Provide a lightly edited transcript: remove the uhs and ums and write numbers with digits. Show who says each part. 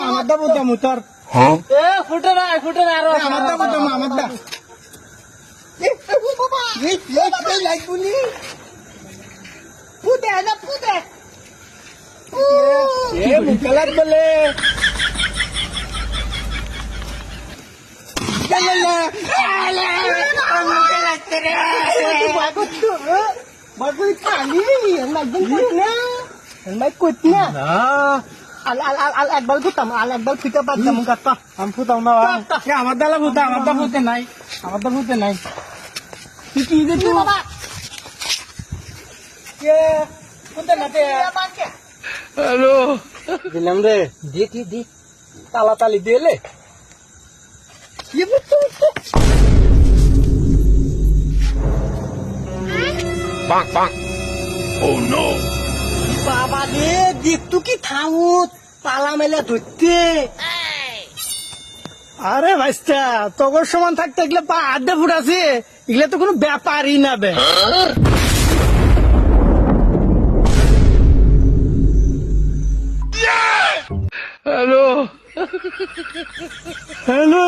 Speaker 1: আমার দা বুঝতাম তোর
Speaker 2: ফুটে না আরো
Speaker 1: আমার দা বুঝতাম আমার দা
Speaker 2: লাগবুনি পুদে না পুদে
Speaker 1: মুখলাত বলে
Speaker 2: bagus kali nak jemputnya baik kutnya al akbal kutam al akbal kita pada mengkata
Speaker 1: আমি ফুটাও না আমার দা ফুটা আমার দা ফুটে নাই আমার দা ফুটে নাই তুই কি যে তুই
Speaker 2: bapak
Speaker 1: কে ফুটে না তে
Speaker 3: হ্যালো
Speaker 1: দিলাম রে
Speaker 2: di
Speaker 1: তালাতালি দিলে
Speaker 2: ya betul
Speaker 3: বাং বাং ও নো
Speaker 2: বাবা রে দেখতু কি থামুত পালা মেলা ধরতে
Speaker 1: আরে ভাইস্তা তোর সমান থাকতে এগুলো পা আড্ডা ফুটাছে এগুলো তো কোনো ব্যাপারই না বে
Speaker 3: হ্যালো
Speaker 1: হ্যালো